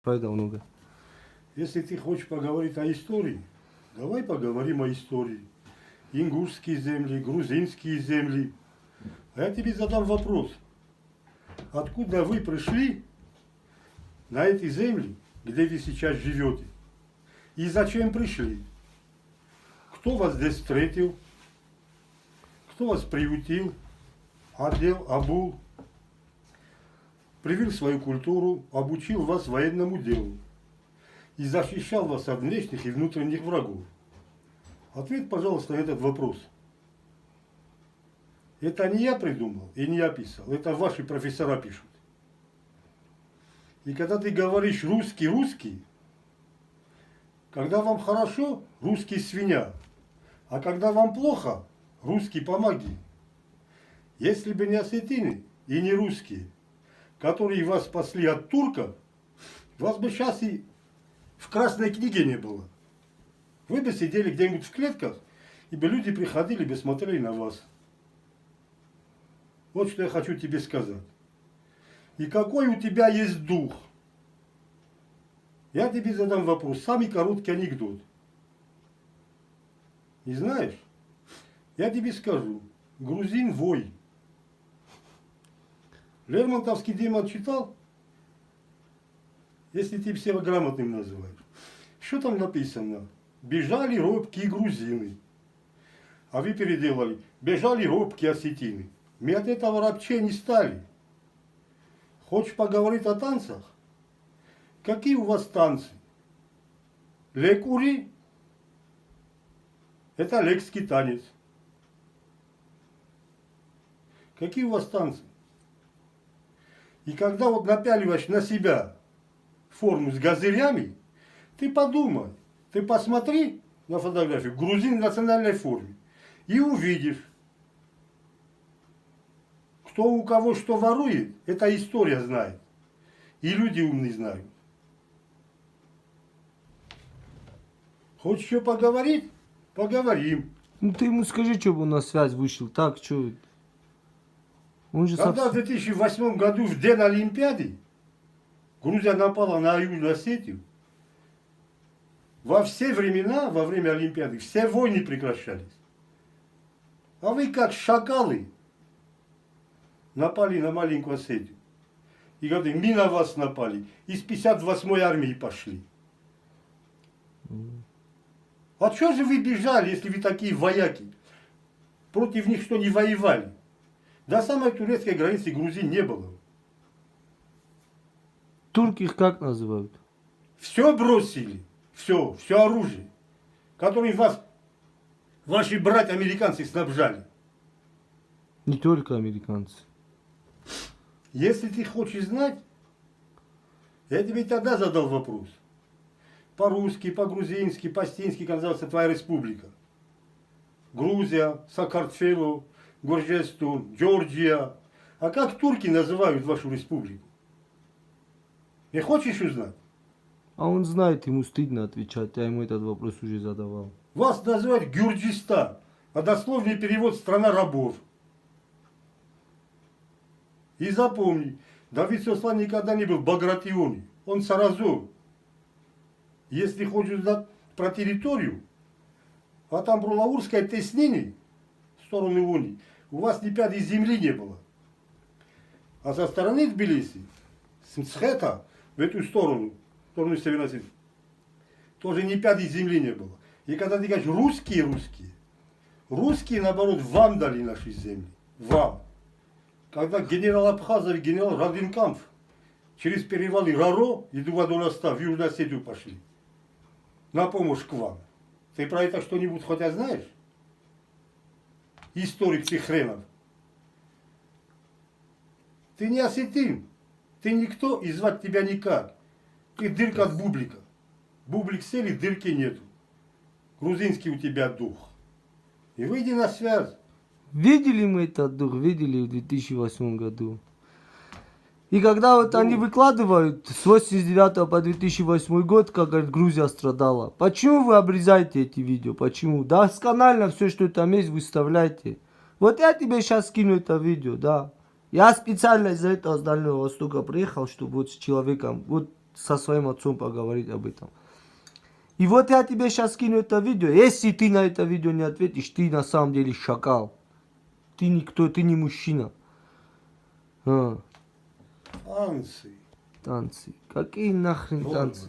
Правда много. Если ты хочешь поговорить о истории, давай поговорим о истории. Ингушские земли, грузинские земли. А я тебе задам вопрос. Откуда вы пришли на эти земли, где вы сейчас живете? И зачем пришли? Кто вас здесь встретил? Кто вас приютил, одел, обул, привил свою культуру, обучил вас военному делу и защищал вас от внешних и внутренних врагов? Ответ, пожалуйста, на этот вопрос. Это не я придумал и не я писал, это ваши профессора пишут. И когда ты говоришь русский, русский, когда вам хорошо, русский свинья, а когда вам плохо, русский помоги. Если бы не осетины и не русские, которые вас спасли от турка, вас бы сейчас и в Красной книге не было. Вы бы сидели где-нибудь в клетках, и бы люди приходили бы смотрели на вас. Вот что я хочу тебе сказать. И какой у тебя есть дух? Я тебе задам вопрос, самый короткий анекдот. Не знаешь? Я тебе скажу. Грузин вой. Лермонтовский демон читал? Если ты всего грамотным называешь. Что там написано? Бежали робкие грузины. А вы переделали. Бежали робкие осетины. Мы от этого рабче не стали. Хочешь поговорить о танцах? Какие у вас танцы? Лекури? Это лекский танец. Какие у вас танцы? И когда вот напяливаешь на себя форму с газырями, ты подумай, ты посмотри на фотографию грузин в национальной форме и увидишь, кто у кого что ворует, эта история знает. И люди умные знают. Хочешь еще поговорить? Поговорим. Ну ты ему скажи, чтобы он на связь вышел. Так, что? Он же Когда в 2008 году в день Олимпиады Грузия напала на Южную Осетию, во все времена, во время Олимпиады, все войны прекращались. А вы как шакалы напали на маленькую Осетию. И говорят, мы на вас напали. Из 58-й армии пошли. А что же вы бежали, если вы такие вояки? Против них что, не воевали? До самой турецкой границы грузин не было. Турки их как называют? Все бросили. Все оружие, которым вас ваши братья-американцы снабжали. Не только американцы. Если ты хочешь знать, я тебе тогда задал вопрос. По-русски, по-грузински, по-стински, как называется твоя республика. Грузия, Сакартфело, Горжестун, Джорджия. А как турки называют вашу республику? Не хочешь узнать? А он знает, ему стыдно отвечать. Я ему этот вопрос уже задавал. Вас называют Гюрджистан, а дословный перевод «страна рабов». И запомни, Давид Сослан никогда не был в Багратионе, он Саразов. Если хочешь знать про территорию, а там Брулаурское теснение, в сторону Уни, у вас ни пятой земли не было. А со стороны Тбилиси, с Мцхета, в эту сторону Северной Осетии, тоже ни пятой земли не было. И когда ты говоришь русские, наоборот, вам дали наши земли. Вам. Когда генерал Абхазов и генерал Радвинкамф через перевалы Раро и Дувадоласта в Южную Осетию пошли. На помощь к вам. Ты про это что-нибудь хотя знаешь? Историк ты хренов. Ты не осетин. Ты никто и звать тебя никак. Ты дырка от бублика. Бублик сели, дырки нету. Грузинский у тебя дух. И выйди на связь. Видели мы этот дух? Видели в 2008 году. И когда вот они выкладывают с 89 по 2008 год, как говорит, Грузия страдала. Почему вы обрезаете эти видео? Почему? Досконально все, что там есть, выставляйте. Вот я тебе сейчас скину это видео, да. Я специально из-за этого с Дальнего Востока приехал, чтобы вот с человеком, вот со своим отцом поговорить об этом. И вот я тебе сейчас скину это видео. Если ты на это видео не ответишь, ты на самом деле шакал. Ты никто, ты не мужчина. Танцы. Танцы. Какие нахрен Нормально, танцы?